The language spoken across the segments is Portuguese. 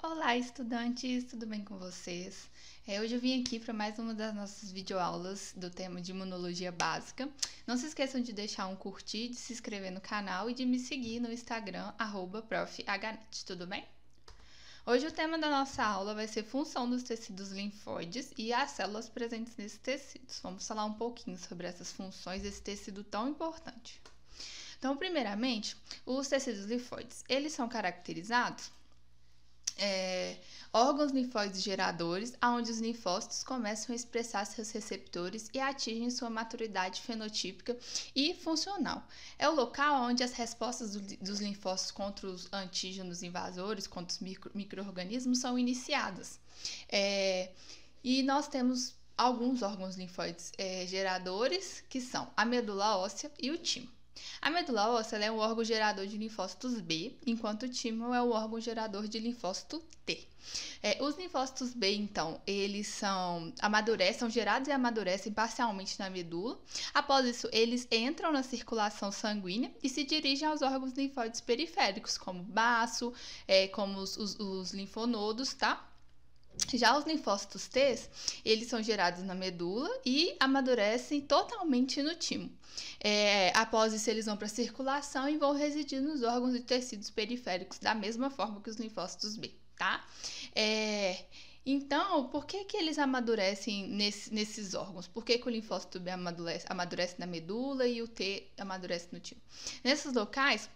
Olá, estudantes, tudo bem com vocês? Hoje eu vim aqui para mais uma das nossas videoaulas do tema de imunologia básica. Não se esqueçam de deixar um curtir, de se inscrever no canal e de me seguir no Instagram, @profhnet, tudo bem? Hoje o tema da nossa aula vai ser função dos tecidos linfóides e as células presentes nesses tecidos. Vamos falar um pouquinho sobre essas funções desse tecido tão importante. Então, primeiramente, os tecidos linfóides, eles são caracterizados órgãos linfóides geradores, onde os linfócitos começam a expressar seus receptores e atingem sua maturidade fenotípica e funcional. É o local onde as respostas dos linfócitos contra os antígenos invasores, contra os micro-organismos, são iniciadas. E nós temos alguns órgãos linfóides geradores, que são a medula óssea e o timo. A medula óssea é um órgão gerador de linfócitos B, enquanto o timo é o órgão gerador de linfócito T. Os linfócitos B, então, eles são gerados e amadurecem parcialmente na medula. Após isso, eles entram na circulação sanguínea e se dirigem aos órgãos linfóides periféricos, como o baço, como os linfonodos, tá? Já os linfócitos T, eles são gerados na medula e amadurecem totalmente no timo. Após isso, eles vão para a circulação e vão residir nos órgãos e tecidos periféricos da mesma forma que os linfócitos B, tá? Então, por que eles amadurecem nesses órgãos? Por que o linfócito B amadurece na medula e o T amadurece no timo? Nesses locais,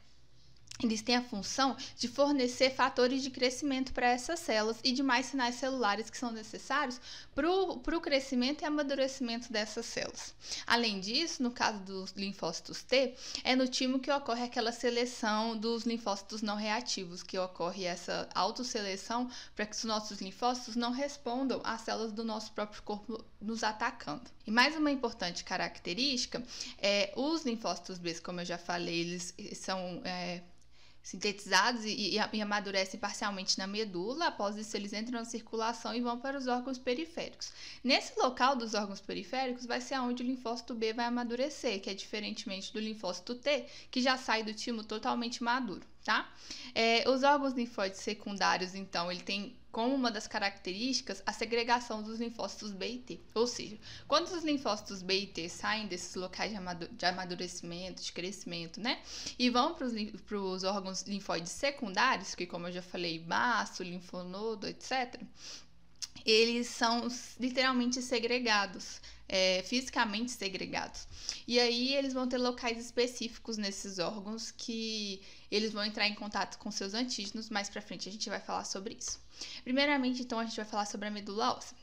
eles têm a função de fornecer fatores de crescimento para essas células e demais sinais celulares que são necessários para o crescimento e amadurecimento dessas células. Além disso, no caso dos linfócitos T, é no timo que ocorre aquela seleção dos linfócitos não reativos, que ocorre essa autosseleção para que os nossos linfócitos não respondam às células do nosso próprio corpo nos atacando. E mais uma importante característica os linfócitos B, como eu já falei, eles são sintetizados e amadurecem parcialmente na medula. Após isso, eles entram na circulação e vão para os órgãos periféricos. Nesse local dos órgãos periféricos vai ser onde o linfócito B vai amadurecer, que é diferentemente do linfócito T, que já sai do timo totalmente maduro, tá? Os órgãos linfóides secundários, então, ele tem como uma das características a segregação dos linfócitos B e T. Ou seja, quando os linfócitos B e T saem desses locais de amadurecimento, de crescimento, né, e vão para os órgãos linfóides secundários, que, como eu já falei, baço, linfonodo, etc., eles são literalmente segregados, fisicamente segregados. E aí eles vão ter locais específicos nesses órgãos que eles vão entrar em contato com seus antígenos. Mais pra frente a gente vai falar sobre isso. Primeiramente, então, a gente vai falar sobre a medula óssea.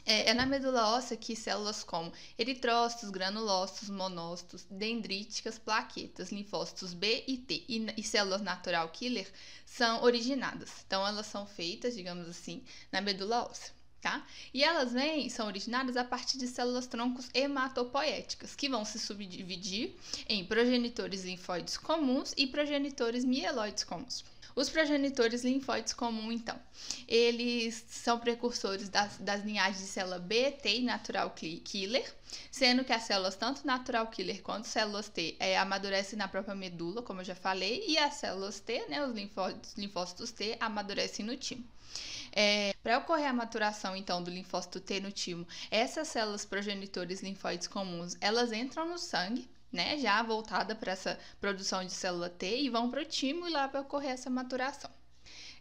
É na medula óssea que células como eritrócitos, granulócitos, monócitos, dendríticas, plaquetas, linfócitos B e T e células natural killer são originadas. Então, elas são feitas, digamos assim, na medula óssea, tá? E elas são originadas a partir de células troncos hematopoéticas, que vão se subdividir em progenitores linfóides comuns e progenitores mieloides comuns. Os progenitores linfóides comuns, então, eles são precursores das linhagens de célula B, T e natural killer, sendo que as células, tanto natural killer quanto células T, amadurecem na própria medula, como eu já falei, e as células T, né, os linfócitos T, amadurecem no timo. Para ocorrer a maturação, então, do linfócito T no timo, essas células progenitores linfóides comuns, elas entram no sangue, né, já voltada para essa produção de célula T e vão para o timo e lá vai ocorrer essa maturação.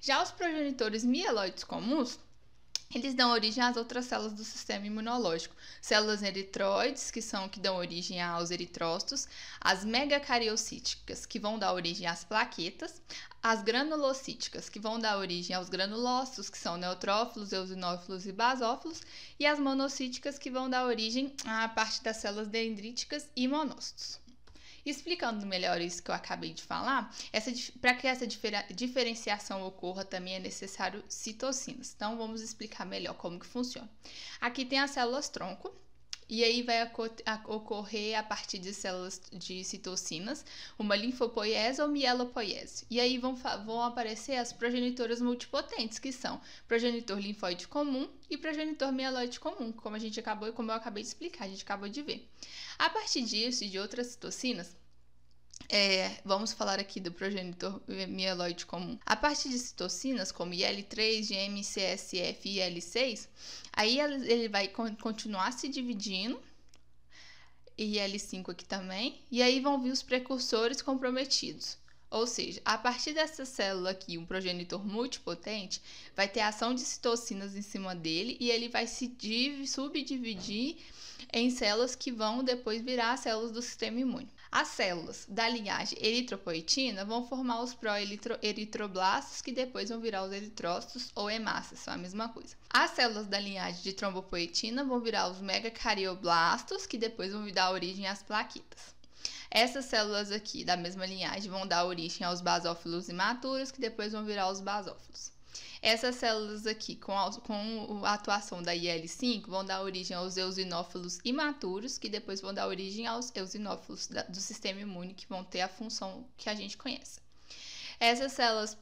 Já os progenitores mieloides comuns, eles dão origem às outras células do sistema imunológico. Células eritróides, que dão origem aos eritrócitos, as megacariocíticas, que vão dar origem às plaquetas, as granulocíticas, que vão dar origem aos granulócitos, que são neutrófilos, eosinófilos e basófilos, e as monocíticas, que vão dar origem à parte das células dendríticas e monócitos. Explicando melhor isso que eu acabei de falar, para que essa diferenciação ocorra também é necessário citocinas. Então, vamos explicar melhor como que funciona. Aqui tem as células tronco, e aí vai ocorrer a partir de células de citocinas, uma linfopoiese ou mielopoiese. E aí vão aparecer as progenitoras multipotentes, que são progenitor linfóide comum e progenitor mieloide comum, como eu acabei de explicar, a gente acabou de ver. A partir disso e de outras citocinas, Vamos falar aqui do progenitor mieloide comum. A partir de citocinas como IL-3, GM, CSF e IL-6, aí ele vai continuar se dividindo, e IL-5 aqui também, e aí vão vir os precursores comprometidos. Ou seja, a partir dessa célula aqui, um progenitor multipotente, vai ter ação de citocinas em cima dele e ele vai se subdividir em células que vão depois virar células do sistema imune. As células da linhagem eritropoetina vão formar os pró-eritroblastos, que depois vão virar os eritrócitos ou hemácias, são a mesma coisa. As células da linhagem de trombopoetina vão virar os megacardioblastos, que depois vão dar origem às plaquetas. Essas células aqui da mesma linhagem vão dar origem aos basófilos imaturos, que depois vão virar os basófilos. Essas células aqui, com a atuação da IL-5, vão dar origem aos eosinófilos imaturos, que depois vão dar origem aos eosinófilos do sistema imune, que vão ter a função que a gente conhece. Essas células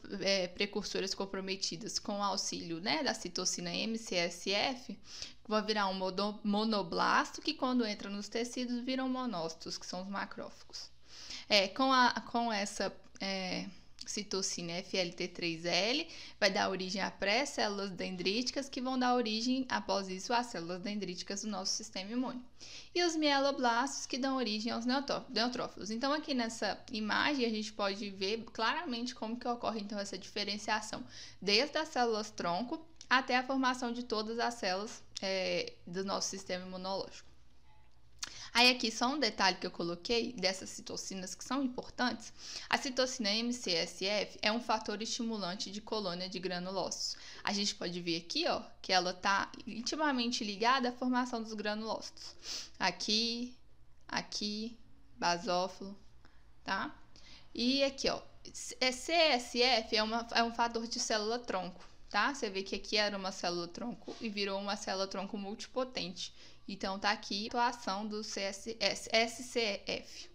precursoras comprometidas com o auxílio, né, da citocina MCSF, vão virar um monoblasto, que quando entra nos tecidos viram monócitos, que são os macrófagos. Com essa citocina FLT3L, vai dar origem a pré-células dendríticas, que vão dar origem, após isso, às células dendríticas do nosso sistema imune. E os mieloblastos, que dão origem aos neutrófilos. Então, aqui nessa imagem, a gente pode ver claramente como que ocorre, então, essa diferenciação, desde as células tronco até a formação de todas as células do nosso sistema imunológico. Aí aqui só um detalhe que eu coloquei dessas citocinas que são importantes. A citocina MCSF é um fator estimulante de colônia de granulócitos. A gente pode ver aqui, ó, que ela está intimamente ligada à formação dos granulócitos. Aqui, basófilo, tá? E aqui, ó, CSF é um fator de célula tronco, tá? Você vê que aqui era uma célula tronco e virou uma célula tronco multipotente. Então, tá aqui a atuação do SCF.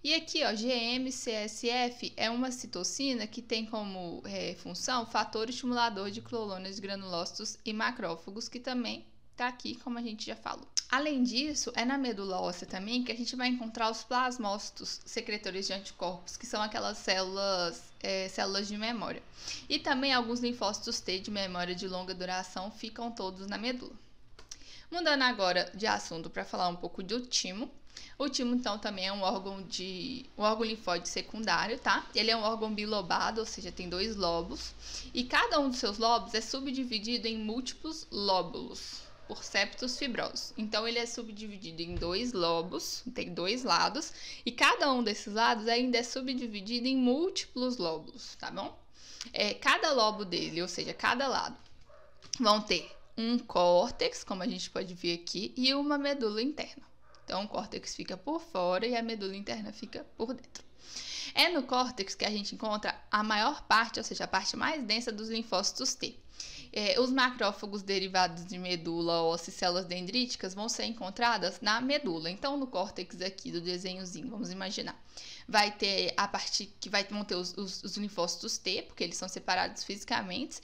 E aqui, ó, GM-CSF é uma citocina que tem como função fator estimulador de colônias de granulócitos e macrófagos, que também tá aqui, como a gente já falou. Além disso, é na medula óssea também que a gente vai encontrar os plasmócitos secretores de anticorpos, que são aquelas células de memória. E também alguns linfócitos T de memória de longa duração ficam todos na medula. Mudando agora de assunto para falar um pouco do timo. O timo, então, também é um órgão linfóide secundário, tá? Ele é um órgão bilobado, ou seja, tem 2 lobos. E cada um dos seus lobos é subdividido em múltiplos lóbulos, por septos fibrosos. Então, ele é subdividido em 2 lobos, tem 2 lados. E cada um desses lados ainda é subdividido em múltiplos lóbulos, tá bom? Cada lobo dele, ou seja, cada lado, vão ter um córtex, como a gente pode ver aqui, e uma medula interna. Então, o córtex fica por fora e a medula interna fica por dentro. É no córtex que a gente encontra a maior parte, ou seja, a parte mais densa dos linfócitos T. Os macrófagos derivados de medula óssea e células dendríticas vão ser encontradas na medula. Então, no córtex aqui do desenhozinho, vamos imaginar, vai ter a parte que vão ter os linfócitos T, porque eles são separados fisicamente,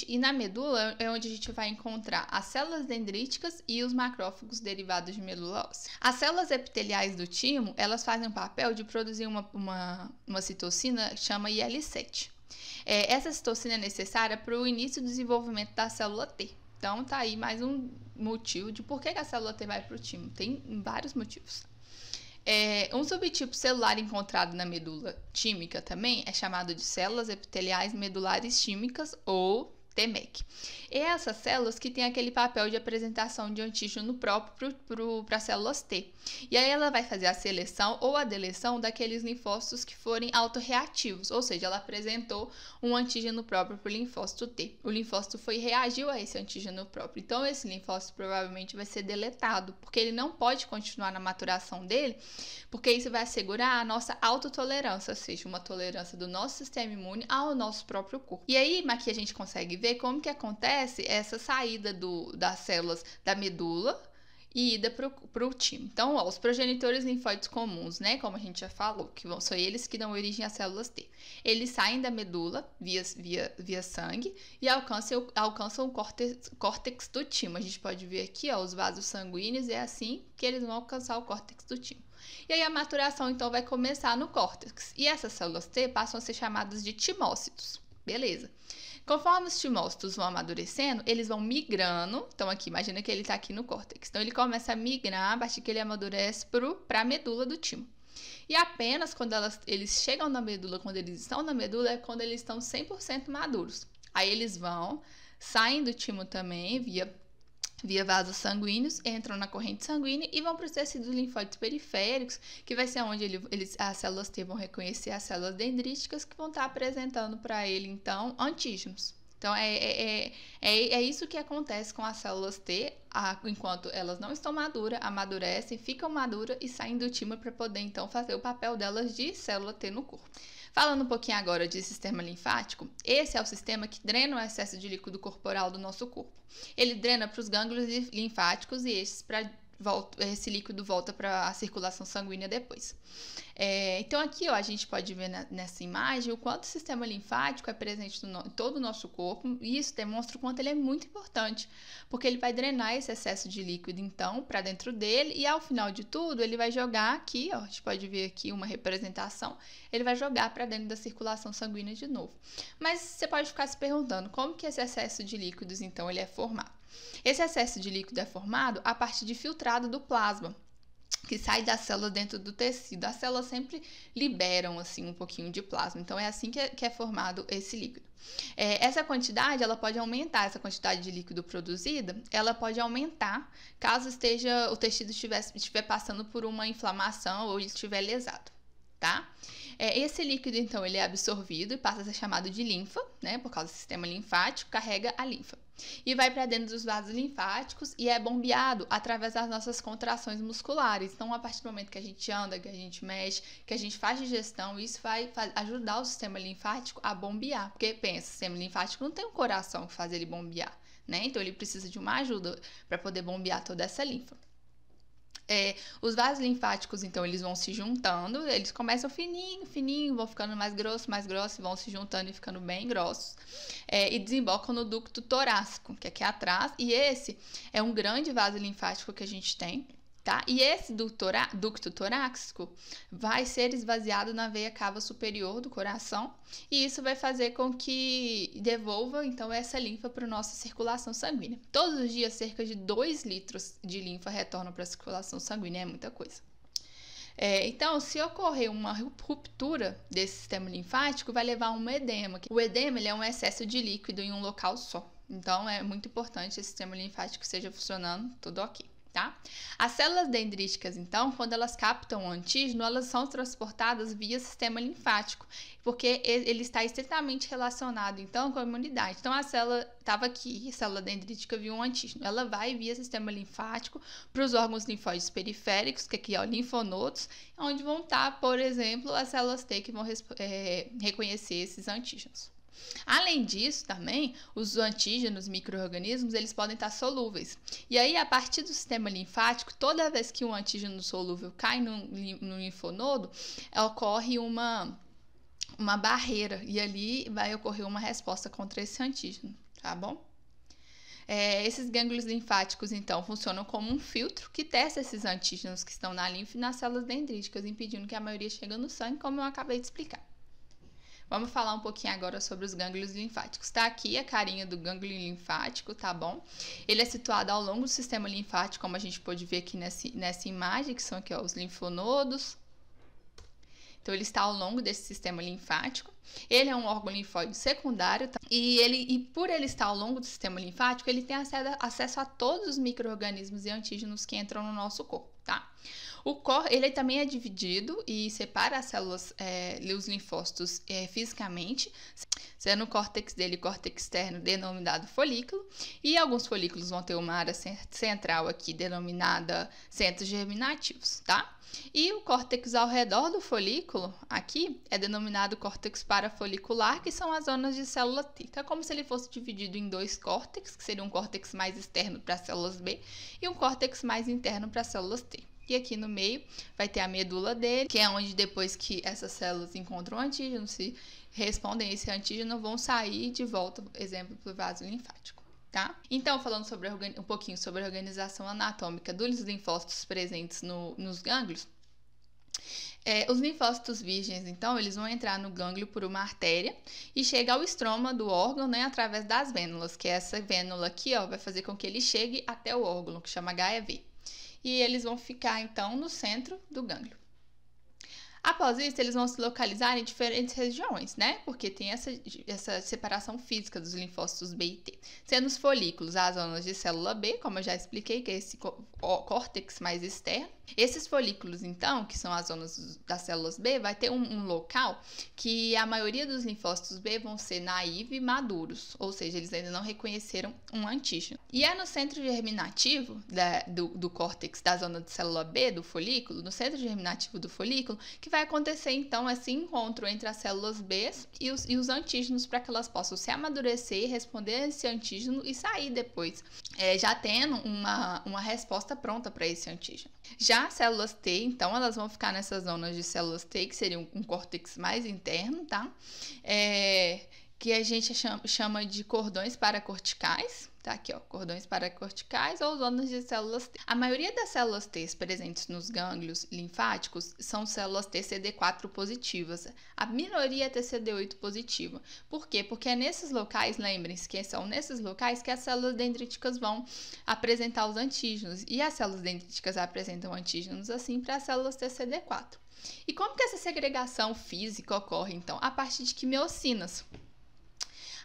e na medula é onde a gente vai encontrar as células dendríticas e os macrófagos derivados de medula óssea. As células epiteliais do timo, elas fazem o papel de produzir uma citocina que chama IL-7. Essa citocina é necessária para o início do desenvolvimento da célula T. Então, tá aí mais um motivo de por que a célula T vai para o timo. Tem vários motivos. Um subtipo celular encontrado na medula tímica também é chamado de células epiteliais medulares tímicas, ou TMEC. E essas células que têm aquele papel de apresentação de antígeno próprio para células T. E aí ela vai fazer a seleção ou a deleção daqueles linfócitos que forem autorreativos, ou seja, ela apresentou um antígeno próprio para o linfócito T. O linfócito reagiu a esse antígeno próprio. Então, esse linfócito provavelmente vai ser deletado, porque ele não pode continuar na maturação dele, porque isso vai assegurar a nossa autotolerância, ou seja, uma tolerância do nosso sistema imune ao nosso próprio corpo. E aí, aqui a gente consegue ver como que acontece essa saída das células da medula e ida para o timo. Então, ó, os progenitores linfóides comuns, né, como a gente já falou, são eles que dão origem às células T. Eles saem da medula via sangue e alcançam o córtex do timo. A gente pode ver aqui, ó, os vasos sanguíneos, é assim que eles vão alcançar o córtex do timo. E aí a maturação, então, vai começar no córtex. E essas células T passam a ser chamadas de timócitos. Beleza. Conforme os timócitos vão amadurecendo, eles vão migrando. Então, aqui, imagina que ele está aqui no córtex. Então, ele começa a migrar a partir que ele amadurece para a medula do timo. E apenas quando eles chegam na medula, quando eles estão na medula, é quando eles estão 100% maduros. Aí eles saem do timo também, via vasos sanguíneos, entram na corrente sanguínea e vão para os tecidos linfóides periféricos, que vai ser onde as células T vão reconhecer as células dendríticas que vão estar apresentando para ele, então, antígenos. Então, é isso que acontece com as células T, enquanto elas não estão maduras, amadurecem, ficam maduras e saem do timo para poder, então, fazer o papel delas de célula T no corpo. Falando um pouquinho agora de sistema linfático, esse é o sistema que drena o excesso de líquido corporal do nosso corpo. Ele drena para os gânglios linfáticos e esse líquido volta para a circulação sanguínea depois. Então aqui, ó, a gente pode ver nessa imagem o quanto o sistema linfático é presente em todo o nosso corpo, e isso demonstra o quanto ele é muito importante, porque ele vai drenar esse excesso de líquido, então, para dentro dele, e ao final de tudo, ele vai jogar aqui, ó, a gente pode ver aqui uma representação, ele vai jogar para dentro da circulação sanguínea de novo. Mas você pode ficar se perguntando, como que esse excesso de líquidos, então, ele é formado? Esse excesso de líquido é formado a partir de filtrado do plasma, que sai da célula dentro do tecido. As células sempre liberam, assim, um pouquinho de plasma. Então, é assim que é formado esse líquido. Essa quantidade, ela pode aumentar, essa quantidade de líquido produzida, ela pode aumentar caso o tecido estiver passando por uma inflamação ou ele estiver lesado, tá? Esse líquido, então, ele é absorvido e passa a ser chamado de linfa, né? Por causa do sistema linfático, carrega a linfa. E vai para dentro dos vasos linfáticos e é bombeado através das nossas contrações musculares. Então, a partir do momento que a gente anda, que a gente mexe, que a gente faz digestão, isso vai ajudar o sistema linfático a bombear. Porque, pensa, o sistema linfático não tem um coração que faz ele bombear, né? Então, ele precisa de uma ajuda para poder bombear toda essa linfa. Os vasos linfáticos, então, eles vão se juntando, eles começam fininho, vão ficando mais grossos, vão se juntando e ficando bem grossos, e desembocam no ducto torácico, que é aqui atrás, e esse é um grande vaso linfático que a gente tem, tá? E esse ducto torácico vai ser esvaziado na veia cava superior do coração, e isso vai fazer com que devolva, então, essa linfa para a nossa circulação sanguínea. Todos os dias, cerca de 2 litros de linfa retornam para a circulação sanguínea, é muita coisa. Então, se ocorrer uma ruptura desse sistema linfático, vai levar a um edema. O edema, ele é um excesso de líquido em um local só. Então, é muito importante que esse sistema linfático esteja funcionando tudo ok. Tá? As células dendríticas, então, quando elas captam o antígeno, elas são transportadas via sistema linfático, porque ele está estritamente relacionado, então, com a imunidade. Então, a célula estava aqui, a célula dendrítica viu um antígeno, ela vai via sistema linfático para os órgãos linfóides periféricos, que aqui é o linfonodos, onde vão estar, por exemplo, as células T que vão reconhecer esses antígenos. Além disso, também, os antígenos, micro-organismos, eles podem estar solúveis. E aí, a partir do sistema linfático, toda vez que um antígeno solúvel cai no linfonodo, ocorre uma barreira. E ali vai ocorrer uma resposta contra esse antígeno, tá bom? Esses gânglios linfáticos, então, funcionam como um filtro que testa esses antígenos que estão na linfa e nas células dendríticas, impedindo que a maioria chegue no sangue, como eu acabei de explicar. Vamos falar um pouquinho agora sobre os gânglios linfáticos. Tá aqui a carinha do gânglio linfático, tá bom? Ele é situado ao longo do sistema linfático, como a gente pode ver aqui nessa imagem, que são aqui, ó, os linfonodos. Então, ele está ao longo desse sistema linfático. Ele é um órgão linfóide secundário, tá? E por ele estar ao longo do sistema linfático, ele tem acesso a todos os micro-organismos e antígenos que entram no nosso corpo, tá? Ele também é dividido e separa as células, os linfócitos fisicamente, sendo o córtex dele córtex externo denominado folículo, e alguns folículos vão ter uma área central aqui denominada centros germinativos, tá? E o córtex ao redor do folículo, aqui, é denominado córtex parafolicular, que são as zonas de célula T. Então, é como se ele fosse dividido em dois córtex, que seria um córtex mais externo para as células B e um córtex mais interno para as células T. E aqui no meio vai ter a medula dele, que é onde depois que essas células encontram o antígeno, se respondem a esse antígeno, vão sair de volta, exemplo, para o vaso linfático. Tá? Então, falando um pouquinho sobre a organização anatômica dos linfócitos presentes nos gânglios, os linfócitos virgens, então, eles vão entrar no gânglio por uma artéria e chega ao estroma do órgão, né, através das vênulas, que essa vênula aqui, ó, vai fazer com que ele chegue até o órgão, que chama HEV. E eles vão ficar, então, no centro do gânglio. Após isso, eles vão se localizar em diferentes regiões, né? Porque tem essa separação física dos linfócitos B e T. Sendo os folículos as zonas de célula B, como eu já expliquei, que é esse córtex mais externo. Esses folículos, então, que são as zonas das células B, vai ter um local que a maioria dos linfócitos B vão ser naivos e maduros, ou seja, eles ainda não reconheceram um antígeno. E é no centro germinativo do córtex da zona de célula B, do folículo, no centro germinativo do folículo, que vai acontecer, então, esse encontro entre as células B e os antígenos para que elas possam se amadurecer, responder a esse antígeno e sair depois, já tendo uma resposta pronta para esse antígeno. Já as células T, então, elas vão ficar nessas zonas de células T, que seria um córtex mais interno, tá? Que a gente chama de cordões paracorticais, tá aqui, ó, cordões paracorticais ou zonas de células T. A maioria das células T presentes nos gânglios linfáticos são células TCD4 positivas. A minoria é TCD8 positiva. Por quê? Porque é nesses locais, lembrem-se que são nesses locais que as células dendríticas vão apresentar os antígenos. E as células dendríticas apresentam antígenos assim para as células TCD4. E como que essa segregação física ocorre, então? A partir de quimiocinas.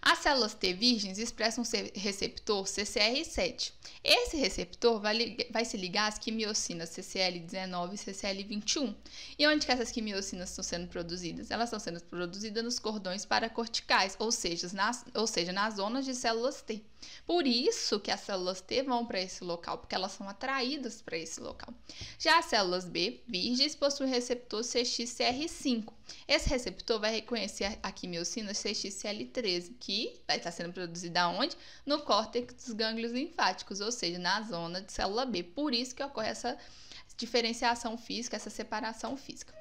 As células T virgens expressam um receptor CCR7. Esse receptor vai se ligar às quimiocinas CCL19 e CCL21. E onde que essas quimiocinas estão sendo produzidas? Elas estão sendo produzidas nos cordões paracorticais, ou seja, nas zonas de células T. Por isso que as células T vão para esse local, porque elas são atraídas para esse local. Já as células B virgens possuem o receptor CXCR5. Esse receptor vai reconhecer a quimiocina CXCL13, que vai estar sendo produzida onde? No córtex dos gânglios linfáticos, ou seja, na zona de célula B. Por isso que ocorre essa diferenciação física, essa separação física.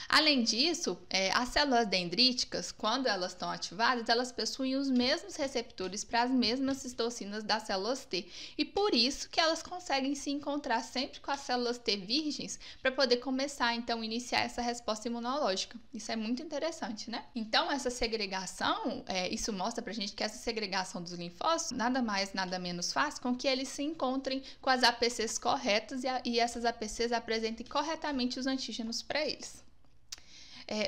Além disso, as células dendríticas, quando elas estão ativadas, elas possuem os mesmos receptores para as mesmas citocinas das células T. E por isso que elas conseguem se encontrar sempre com as células T virgens para poder começar, então, iniciar essa resposta imunológica. Isso é muito interessante, né? Então, essa segregação, isso mostra pra gente que essa segregação dos linfócitos nada mais, nada menos faz com que eles se encontrem com as APCs corretas e essas APCs apresentem corretamente os antígenos para eles.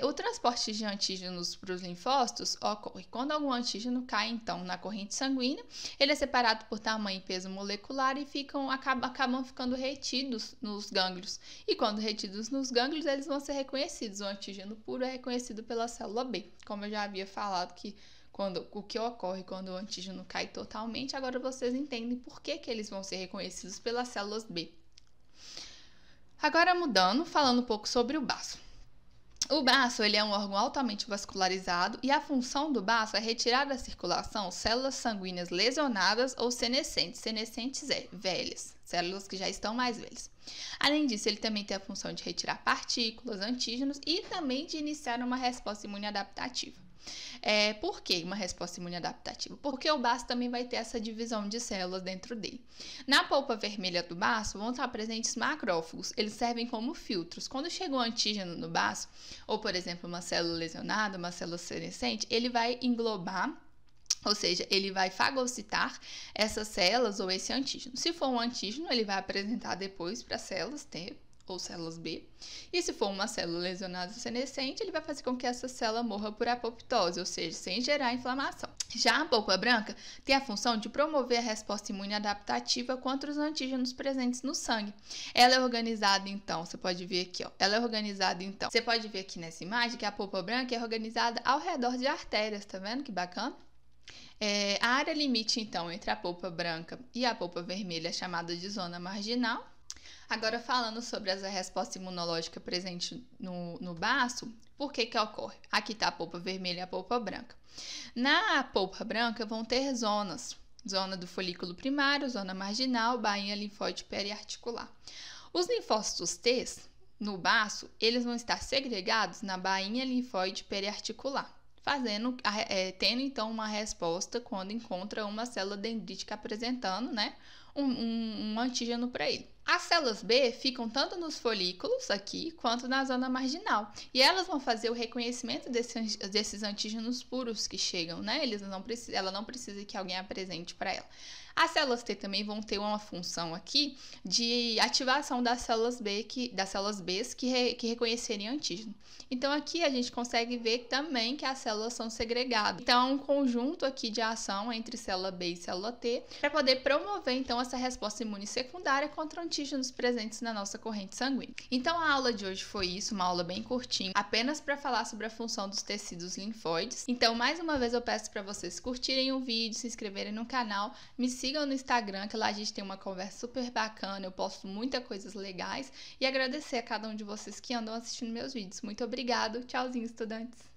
O transporte de antígenos para os linfócitos ocorre quando algum antígeno cai, então, na corrente sanguínea. Ele é separado por tamanho e peso molecular e acabam ficando retidos nos gânglios. E quando retidos nos gânglios, eles vão ser reconhecidos. O antígeno puro é reconhecido pela célula B, como eu já havia falado que o que ocorre quando o antígeno cai totalmente. Agora vocês entendem por que eles vão ser reconhecidos pelas células B. Agora mudando, falando um pouco sobre o baço. O baço ele é um órgão altamente vascularizado e a função do baço é retirar da circulação células sanguíneas lesionadas ou senescentes velhas, células que já estão mais velhas. Além disso, ele também tem a função de retirar partículas, antígenos e também de iniciar uma resposta imune adaptativa. Por que uma resposta imune adaptativa? Porque o baço também vai ter essa divisão de células dentro dele. Na polpa vermelha do baço vão estar presentes macrófagos. Eles servem como filtros. Quando chega um antígeno no baço, ou por exemplo uma célula lesionada, uma célula senescente, ele vai englobar, ou seja, ele vai fagocitar essas células ou esse antígeno. Se for um antígeno, ele vai apresentar depois para as células T ou células B. E se for uma célula lesionada senescente, ele vai fazer com que essa célula morra por apoptose, ou seja, sem gerar inflamação. Já a polpa branca tem a função de promover a resposta imune adaptativa contra os antígenos presentes no sangue. Ela é organizada, então, você pode ver aqui, ó. Ela é organizada, então. Você pode ver aqui nessa imagem que a polpa branca é organizada ao redor de artérias, tá vendo que bacana? A área limite, então, entre a polpa branca e a polpa vermelha é chamada de zona marginal. Agora, falando sobre essa resposta imunológica presente no baço, por que ocorre? Aqui está a polpa vermelha e a polpa branca. Na polpa branca vão ter zonas. Zona do folículo primário, zona marginal, bainha linfóide periarticular. Os linfócitos T, no baço, eles vão estar segregados na bainha linfóide periarticular, tendo então uma resposta quando encontra uma célula dendrítica apresentando, né, um antígeno para ele. As células B ficam tanto nos folículos aqui quanto na zona marginal. E elas vão fazer o reconhecimento desses antígenos puros que chegam, né? Ela não precisa que alguém apresente para ela. As células T também vão ter uma função aqui de ativação das células B que reconhecerem antígeno. Então aqui a gente consegue ver também que as células são segregadas. Então é um conjunto aqui de ação entre célula B e célula T para poder promover então essa resposta imune secundária contra antígenos presentes na nossa corrente sanguínea. Então a aula de hoje foi isso, uma aula bem curtinha, apenas para falar sobre a função dos tecidos linfóides. Então mais uma vez eu peço para vocês curtirem o vídeo, se inscreverem no canal, me sigam no Instagram, que lá a gente tem uma conversa super bacana, eu posto muitas coisas legais, e agradecer a cada um de vocês que andam assistindo meus vídeos. Muito obrigado, tchauzinho, estudantes!